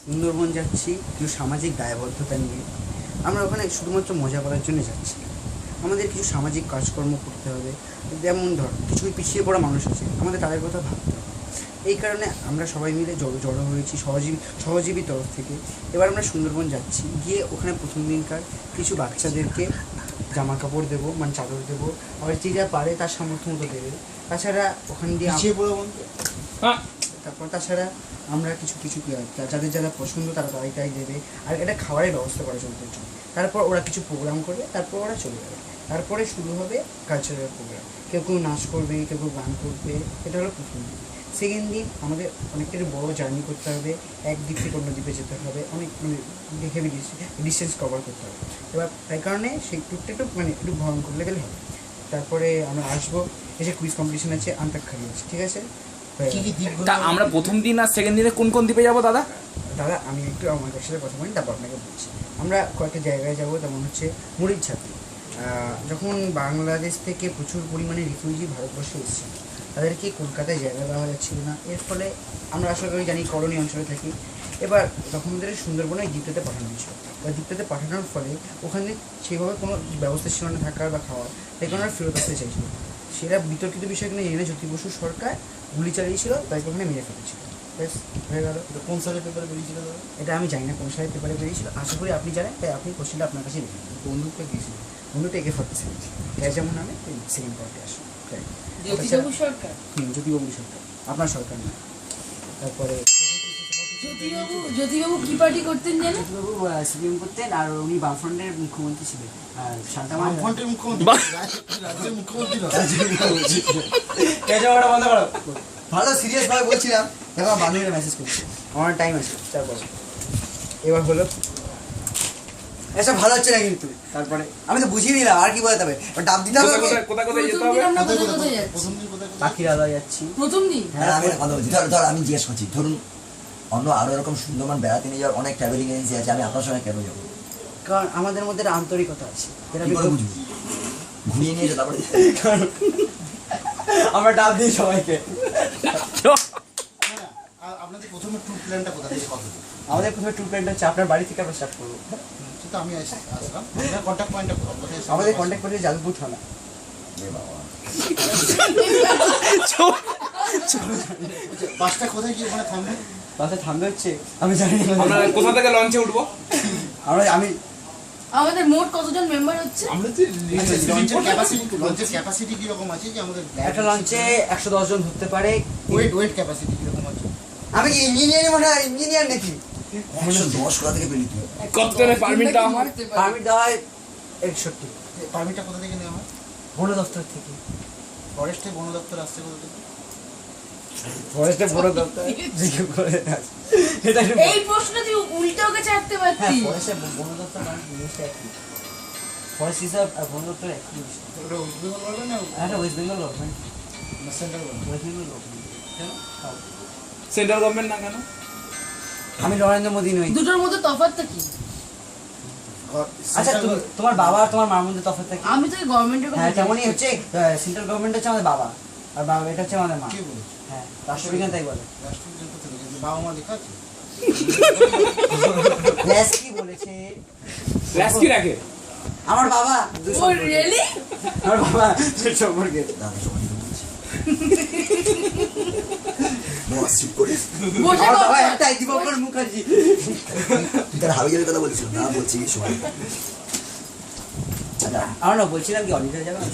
সুন্দরবন যাচ্ছি কিছু সামাজিক দায়বদ্ধতা নিয়ে। আমরা ওখানে শুধুমাত্র মজা করার জন্য যাচ্ছি। আমাদের কিছু সামাজিক কাজকর্ম করতে হবে। যেমন ধর কিছু পিছিয়ে পড়া মানুষ আছে, আমাদের তাদের কথা ভাবতে হবে। এই কারণে আমরা সবাই মিলে জড়ো হয়েছি সহজীবী তরফ থেকে। এবার আমরা সুন্দরবন যাচ্ছি, গিয়ে ওখানে প্রথম দিনকার কিছু বাচ্চাদেরকে জামা কাপড় দেবো, মানে চাদর দেবো। আবার যে যা পারে তার সামর্থ্য মতো দেবে। তাছাড়া ওখান দিয়ে তাছাড়া আমরা কিছু যাদের যারা পছন্দ তারা তাই দেবে। আর এটা খাবারের ব্যবস্থা করা চলতে জন্য। তারপর ওরা কিছু প্রোগ্রাম করবে, তারপর ওরা চলে যাবে। তারপরে শুরু হবে কালচারাল প্রোগ্রাম। কেউ নাচ করবে, কেউ গান করবে। এটা হলো প্রথম দিন। সেকেন্ড দিন আমাদের অনেকটা বড় জার্নি করতে হবে, এক দ্বীপ থেকে অন্য দ্বীপে যেতে হবে, অনেক হেভি ডিস্টেন্স কভার করতে হবে। এবার তাই কারণে সেই ট্যুরটা একটু ভয়ঙ্কর লেভেলে হবে। তারপরে আমরা আসবো, এসে কুইজ কম্পিটিশন আছে, আন্তাক্ষরী আছে, ঠিক আছে। আমরা প্রথম দিন আর সেকেন্ড দিনে কোন কোন দ্বীপে যাবো দাদা? আমি একটু আমার সাথে কথা বলি, তারপর আপনাকে বলছি। আমরা কয়েকটা জায়গায় যাবো, যেমন হচ্ছে মরিচঝাপি। যখন বাংলাদেশ থেকে প্রচুর পরিমাণে রিফিউজি ভারতবর্ষে এসেছে, তাদেরকে কলকাতায় জায়গা দেওয়া যাচ্ছিল না। এর ফলে আমরা আশা করি জানি করণী অঞ্চলে থাকি। এবার তখন আমাদের সুন্দরবনে দ্বীপটাতে পাঠানো হয়েছিল। বা দ্বীপটাতে পাঠানোর ফলে ওখানে সেইভাবে কোনো ব্যবস্থা ছিল না থাকার বা খাওয়ার, তাই কারণে আমরা ফেরত আসতে চাইছিল। সেটা বিতর্কিত বিষয় কিনা জেনে জ্যোতি বসু সরকার গুলি চালিয়েছিল, তাই ওখানে মেরে ফেলেছিল। বেশ হয়ে গেল। কোন সালের পেপারে বেরিয়েছিল দাদা? এটা আমি জানি না কোন সালের পেপারে বেরিয়েছিল, আশা করি আপনি জানেন, তাই আপনি কোশ্চেনটা আপনার কাছে লিখুন। বন্দুকটা গিয়েছিল, বন্ধুটা AK-47 যেমন নামে সেকেন্ড পার্টে আসুন। জ্যোতিবাবু সরকার। জ্যোতিবাবু সরকার, আপনার সরকার না। তারপরে জ্যোতিবাবু কি পার্টি করতেন জানেন? জ্যোতিবাবু সিপিএম করতেন, আর উনি বামফ্রন্টের মুখ্যমন্ত্রী ছিলেন। বামফ্রন্টের মুখ্যমন্ত্রী, রাজ্যের মুখ্যমন্ত্রী না। বন্ধ করো। ভালো সিরিয়াস ভাবে বলছিলাম, এখন বান্ধবীরা মেসেজ করছি, আমার টাইম আছে। তারপরে এবার হলো এসব ভালো হচ্ছে না কিন্তু। তারপরে আমি তো বুঝিয়ে নিলাম, আর কি বলতে হবে, ডাব দিতে হবে। কোথায় প্রথম যেতে দিন হবে? আমরা কোথায় যাচ্ছি? প্রথম দিন কোথায় কোথায়? পাখির আলাদা যাচ্ছি। প্রথম দিন হ্যাঁ, আমি কথা বলছি, ধর আমি জিজ্ঞেস করছি, ধরুন অন্য আরো এরকম সুন্দরবন বেড়াতে নিয়ে যাওয়ার অনেক ট্রাভেলিং এজেন্সি আছে, আমি আপনার সঙ্গে কেন যাবো? কারণ আমাদের মধ্যে একটা আন্তরিকতা আছে, যেটা কি আমি করে বুঝবো? ঘুরিয়ে নিয়ে তারপরে আমরা ডাব দিই সবাইকে। আর আপনাদের প্রথমে ট্যুর প্ল্যানটা কোথা থেকে কথা বলুন? আমাদের প্রথমে ট্যুর প্ল্যানটা হচ্ছে আপনার বাড়ি থেকে আমরা স্টার্ট করবো। সেটা আমি আসলাম, আপনার কন্ট্যাক্ট পয়েন্টটা কোথায়? আমাদের কন্ট্যাক্ট করে যাদবপুর থানা। বাসটা কোথায় গিয়ে ওখানে থামবে? বাসে থামবে হচ্ছে আমি জানি না। আমরা কোথা থেকে লঞ্চে উঠবো? আমি আমাদের মোট কতজন মেম্বার হচ্ছে? আমরা তো লঞ্চের ক্যাপাসিটি কিরকম আছে? যে আমাদের একটা লঞ্চে 110 জন ধরতে পারে। ওয়েট ক্যাপাসিটি কিরকম আছে? আমি কি ইঞ্জিনিয়ার, মনে হয় ইঞ্জিনিয়ার নাকি? 110 কোথা থেকে পেলি তুই? কতজনের পারমিট দেওয়া হয়? পারমিট দেওয়া হয় 61। পারমিটটা কোথা থেকে নেওয়া হয়? বন দপ্তর থেকে। ফরেস্টে বন দপ্তর আসছে কোথা থেকে? ফরেস্টে বন দপ্তর জিজ্ঞেস করে আছে। এটা এই প্রশ্নটা তুই উল্টো ওকে ছাড়তে হ্যাঁ, পারতিস। ফরেস্টে বন দপ্তর মানে জিনিসটা একই। ফরেস্ট হিসাব আর বন দপ্তর একই জিনিস। ওটা ওয়েস্ট বেঙ্গল বলবে না একটা ওয়েস্ট বেঙ্গল গভর্নমেন্ট। সেন্ট্রাল বলবে? West Bengal government. Central government না কেন? আমি নরেন্দ্র মোদী নই। দুটোর মধ্যে তফাৎটা কি? আচ্ছা, তোমার বাবা আর তোমার মার মধ্যে তফাৎ থাকে? আমি তোকে গভর্নমেন্টের হ্যাঁ, কথা তেমনই হচ্ছে সেন্ট্রাল গভর্নমেন্ট হচ্ছে আমাদের বাবা, আর বাবা এটা হচ্ছে আমাদের মা। কে বলেছে? হ্যাঁ, রাষ্ট্রবিজ্ঞান তাই বলে। রাষ্ট্রবিজ্ঞান কোথা থেকে? বাবা মা লেখা আছে? ব্যাস কি বলেছে ল্যাস কি রাখে? আমার বাবা ও রিয়েলি? আমার বাবা সম্পর্কে দাদা সবাই বলছি বস চুপ করে। বসে আমার কথা বাবা বল। একটাই দীপঙ্কর মুখার্জি। তুই তার হাবিজারের কথা বলছিস না? বলছি সবাই। আচ্ছা, আমরা না বলছিলাম কি অডিটার যাবে।